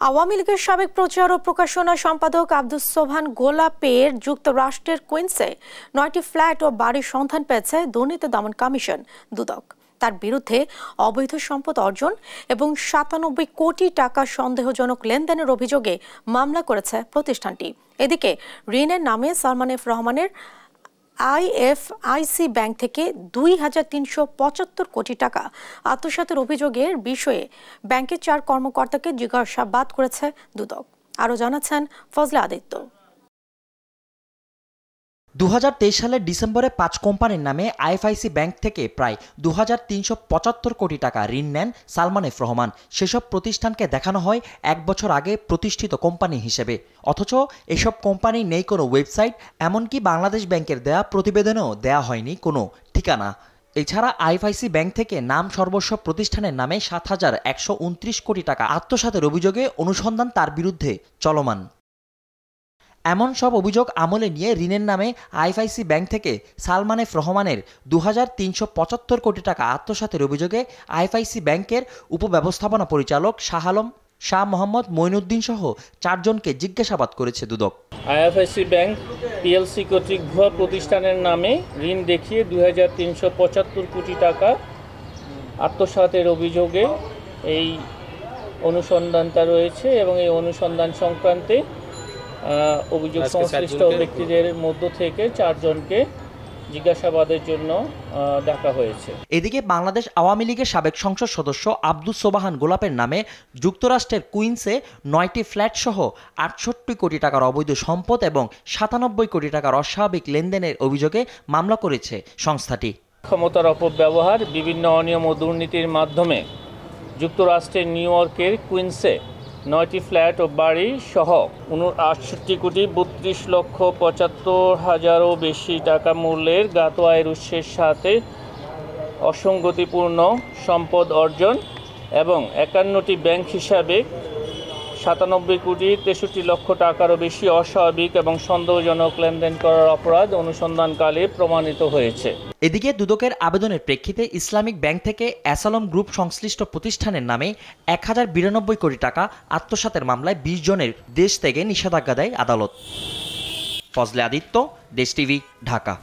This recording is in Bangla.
আওয়ামী লীগের সাবেক প্রচার ও প্রকাশনা সম্পাদক আব্দুস সোবহান গোলাপের যুক্তরাষ্ট্রের কুইন্সে 9টি ফ্ল্যাট ও বাড়ির সন্ধান পেয়েছে দুর্নীতি দমন কমিশন দুদক। তার বিরুদ্ধে অবৈধ সম্পদ অর্জন এবং 97 কোটি টাকা সন্দেহজনক লেনদেনের অভিযোগে মামলা করেছে প্রতিষ্ঠানটি। এদিকে ঋণের নামে সালমান এফ রহমানের আইএফআইসি ব্যাংক থেকে 2375 কোটি টাকা আত্মসাতের অভিযোগের বিষয়ে ব্যাংকের 4 কর্মকর্তাকে জিজ্ঞাসাবাদ করেছে দুদক। আরও জানাচ্ছেন ফজলে আদিত্য। 2023 সালের ডিসেম্বরে 5 কোম্পানির নামে আইএফআইসি ব্যাংক থেকে প্রায় 2375 কোটি টাকা ঋণ নেন সালমান এফ রহমান। সেসব প্রতিষ্ঠানকে দেখানো হয় 1 বছর আগে প্রতিষ্ঠিত কোম্পানি হিসেবে, অথচ এসব কোম্পানি নেই কোনো ওয়েবসাইট, এমনকি বাংলাদেশ ব্যাংকের দেয়া প্রতিবেদনেও দেয়া হয়নি কোনো ঠিকানা। এছাড়া আইএফআইসি ব্যাংক থেকে নাম সর্বস্ব প্রতিষ্ঠানের নামে 7,129 কোটি টাকা আত্মসাতের অভিযোগে অনুসন্ধান তার বিরুদ্ধে চলমান। এমন সব অভিযোগ আমলে নিয়ে ঋণের নামে আইএফআইসি ব্যাংক থেকে সালমান এফ রহমানের 2375 কোটি টাকা আত্মসাতের অভিযোগে আইএফআইসি ব্যাংকের উপব্যবস্থাপনা পরিচালক শাহ মোহাম্মদ মঈনুদ্দিন সহ 4 জনকে জিজ্ঞাসাবাদ করেছে দুদক। আইএফআইসি ব্যাংক পিএলসি কর্তৃক ভুয়া প্রতিষ্ঠানের নামে ঋণ দেখিয়ে 2375 কোটি টাকা আত্মসাতের অভিযোগে এই অনুসন্ধানটা রয়েছে এবং এই অনুসন্ধান সংক্রান্তে অভিযোগ সংশ্লিষ্ট ব্যক্তিদের মধ্য থেকে 4 জনকে জিজ্ঞাসাবাদের জন্য ডাকা হয়েছে। এদিকে বাংলাদেশ আওয়ামী লীগের সাবেক সংসদ সদস্য আব্দুস সোবহান গোলাপের নামে যুক্তরাষ্ট্রের কুইন্সে 9টি ফ্ল্যাট সহ 68 কোটি টাকার অবৈধ সম্পদ এবং 97 কোটি টাকার অস্বাভাবিক লেনদেনের অভিযোগে মামলা করেছে সংস্থাটি। ক্ষমতার অপব্যবহার, বিভিন্ন অনিয়ম ও দুর্নীতির মাধ্যমে যুক্তরাষ্ট্রের নিউ ইয়র্কের কুইন্সে 9টি ফ্ল্যাট ও বাড়ি সহ 68 কোটি 32 লক্ষ 75 হাজারও বেশি টাকা মূল্যের জ্ঞাত আয়ের উৎসের সাথে অসঙ্গতিপূর্ণ সম্পদ অর্জন এবং 51টি ব্যাংক হিসাবে 97 কোটি 63 লক্ষ টাকারও বেশি অস্বাভাবিক এবং সন্দেহজনক লেনদেন করার অপরাধ অনুসন্ধানকালে প্রমাণিত হয়েছে। এদিকে দুদকের আবেদনের প্রেক্ষিতে ইসলামিক ব্যাংক থেকে অ্যাসালম গ্রুপ সংশ্লিষ্ট প্রতিষ্ঠানের নামে 1092 কোটি টাকা আত্মসাতের মামলায় 20 জনের দেশ থেকে নিষেধাজ্ঞা দেয় আদালত। ফজলে আদিত্য, দেশ টিভি, ঢাকা।